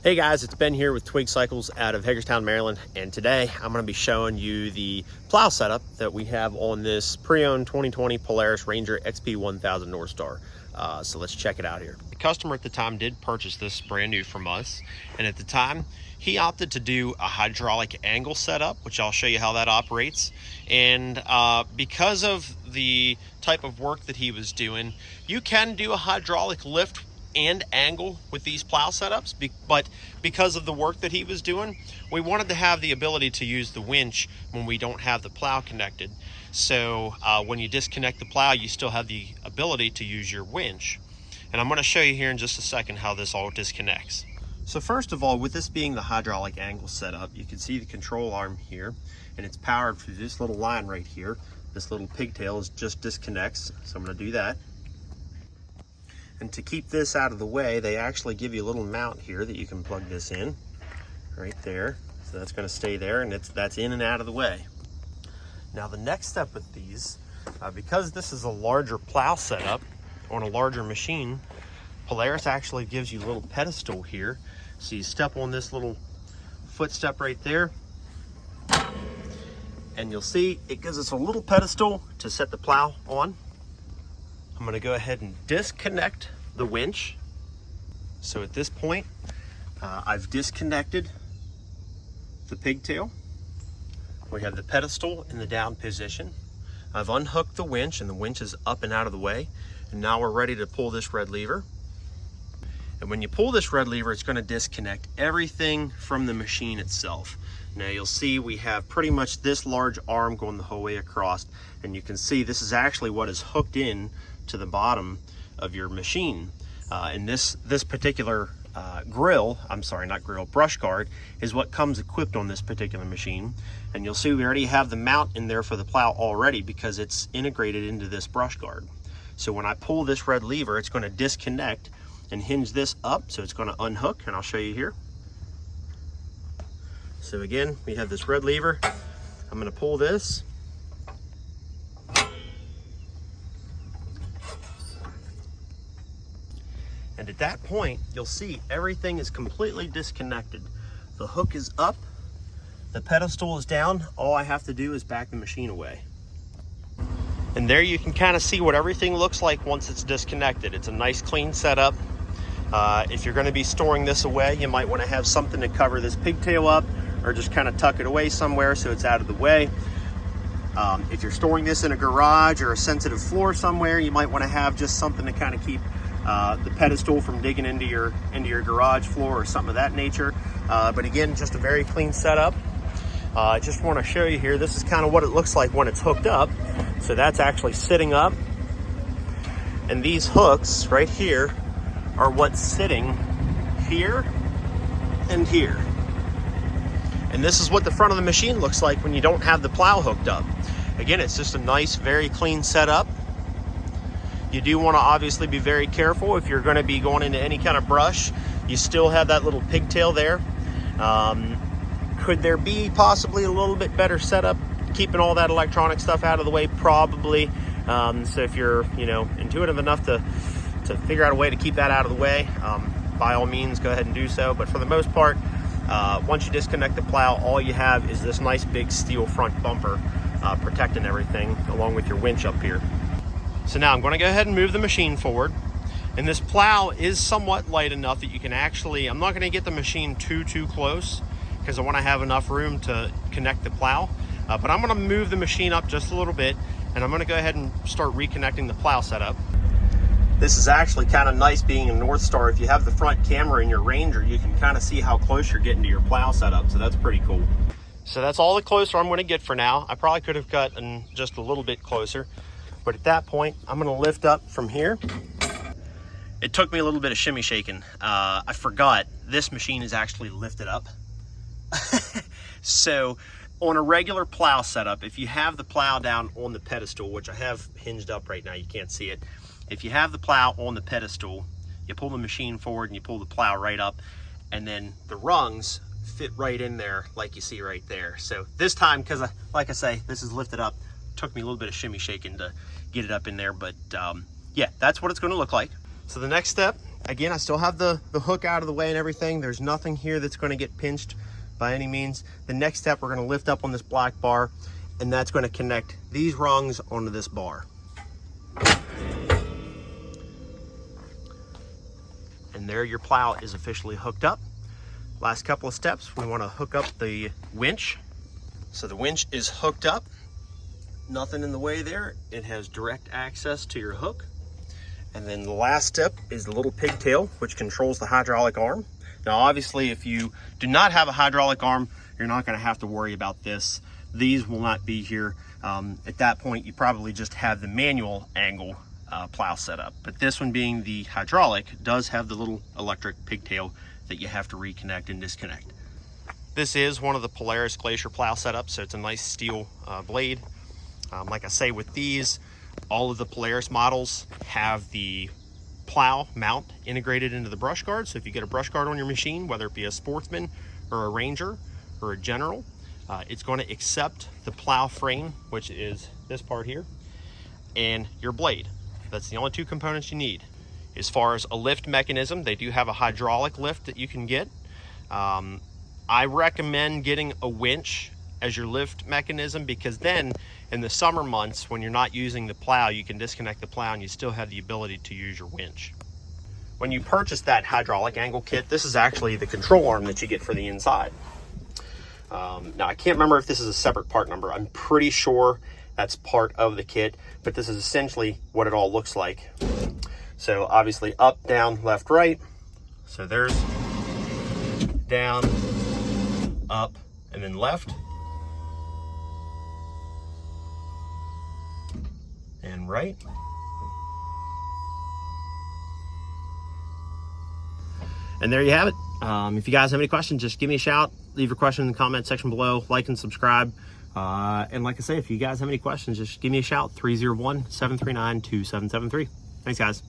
Hey guys, it's Ben here with Twig Cycles out of Hagerstown, Maryland, and today I'm going to be showing you the plow setup that we have on this pre-owned 2020 Polaris Ranger XP 1000 North Star. So let's check it out here. The customer at the time did purchase this brand new from us, and at the time he opted to do a hydraulic angle setup, which I'll show you how that operates. And because of the type of work that he was doing, you can do a hydraulic lift and angle with these plow setups, but because of the work that he was doing, we wanted to have the ability to use the winch when we don't have the plow connected. So when you disconnect the plow, you still have the ability to use your winch. And I'm going to show you here in just a second how this all disconnects. So first of all, with this being the hydraulic angle setup, you can see the control arm here, and it's powered through this little line right here. This little pigtail just disconnects, so I'm going to do that. And to keep this out of the way, they actually give you a little mount here that you can plug this in right there. So that's going to stay there, and that's in and out of the way. Now the next step with these, because this is a larger plow setup on a larger machine, Polaris actually gives you a little pedestal here. So you step on this little footstep right there, and you'll see it gives us a little pedestal to set the plow on. I'm going to go ahead and disconnect the winch. So at this point, I've disconnected the pigtail. We have the pedestal in the down position. I've unhooked the winch, and the winch is up and out of the way. And now we're ready to pull this red lever. And when you pull this red lever, it's going to disconnect everything from the machine itself. Now you'll see we have pretty much this large arm going the whole way across, and you can see this is actually what is hooked in to the bottom of your machine. And this particular brush guard is what comes equipped on this particular machine. And you'll see we already have the mount in there for the plow already because it's integrated into this brush guard. So when I pull this red lever, it's going to disconnect and hinge this up, so it's going to unhook, and I'll show you here. So again, we have this red lever. I'm going to pull this. And at that point, you'll see everything is completely disconnected. The hook is up, the pedestal is down. All I have to do is back the machine away. And there you can kind of see what everything looks like once it's disconnected. It's a nice clean setup. If you're going to be storing this away, you might want to have something to cover this pigtail up, or just kind of tuck it away somewhere so it's out of the way. If you're storing this in a garage or a sensitive floor somewhere, you might want to have just something to kind of keep the pedestal from digging into your garage floor or something of that nature. But again, just a very clean setup. I just want to show you here, this is kind of what it looks like when it's hooked up. So that's actually sitting up. And these hooks right here are what's sitting here and here. And this is what the front of the machine looks like when you don't have the plow hooked up. Again, it's just a nice, very clean setup. You do want to obviously be very careful if you're going to be going into any kind of brush. You still have that little pigtail there. Could there be possibly a little bit better setup, keeping all that electronic stuff out of the way? Probably. So if you're, intuitive enough to figure out a way to keep that out of the way, by all means, go ahead and do so. But for the most part, once you disconnect the plow, all you have is this nice big steel front bumper protecting everything, along with your winch up here. So now I'm going to go ahead and move the machine forward. And this plow is somewhat light enough that you can actually, I'm not going to get the machine too close because I want to have enough room to connect the plow. But I'm going to move the machine up just a little bit, and I'm going to go ahead and start reconnecting the plow setup. This is actually kind of nice being a North Star. If you have the front camera in your Ranger, you can kind of see how close you're getting to your plow setup. So that's pretty cool. So that's all the closer I'm going to get for now. I probably could have gotten just a little bit closer. But at that point, I'm going to lift up from here. It took me a little bit of shimmy shaking. I forgot this machine is actually lifted up. So on a regular plow setup, if you have the plow down on the pedestal, which I have hinged up right now, you can't see it. If you have the plow on the pedestal, you pull the machine forward and you pull the plow right up, and then the rungs fit right in there like you see right there. So this time, because like I say, this is lifted up, took me a little bit of shimmy shaking to get it up in there, but yeah, that's what it's going to look like. So the next step again, I still have the hook out of the way and everything. There's nothing here that's going to get pinched by any means. The next step, we're going to lift up on this black bar, and that's going to connect these rungs onto this bar. And there your plow is officially hooked up. Last couple of steps, we want to hook up the winch. So the winch is hooked up. Nothing in the way there. It has direct access to your hook. And then the last step is the little pigtail, which controls the hydraulic arm. Now, obviously, if you do not have a hydraulic arm, you're not going to have to worry about this. These will not be here. At that point, you probably just have the manual angle plow set up. But this one, being the hydraulic, does have the little electric pigtail that you have to reconnect and disconnect. This is one of the Polaris Glacier plow setups, so it's a nice steel blade. Like I say, with these, all of the Polaris models have the plow mount integrated into the brush guard. So if you get a brush guard on your machine, whether it be a Sportsman or a Ranger or a General, it's going to accept the plow frame, which is this part here, and your blade. That's the only two components you need. As far as a lift mechanism, they do have a hydraulic lift that you can get. I recommend getting a winch as your lift mechanism, because then in the summer months when you're not using the plow, you can disconnect the plow and you still have the ability to use your winch. When you purchase that hydraulic angle kit, this is actually the control arm that you get for the inside. Now, I can't remember if this is a separate part number. I'm pretty sure that's part of the kit, but this is essentially what it all looks like. So obviously up, down, left, right. So there's down, up, and then left. And right. And there you have it. If you guys have any questions, just give me a shout. Leave your question in the comment section below. Like and subscribe. And like I say, if you guys have any questions, just give me a shout. 301-739-2773. Thanks, guys.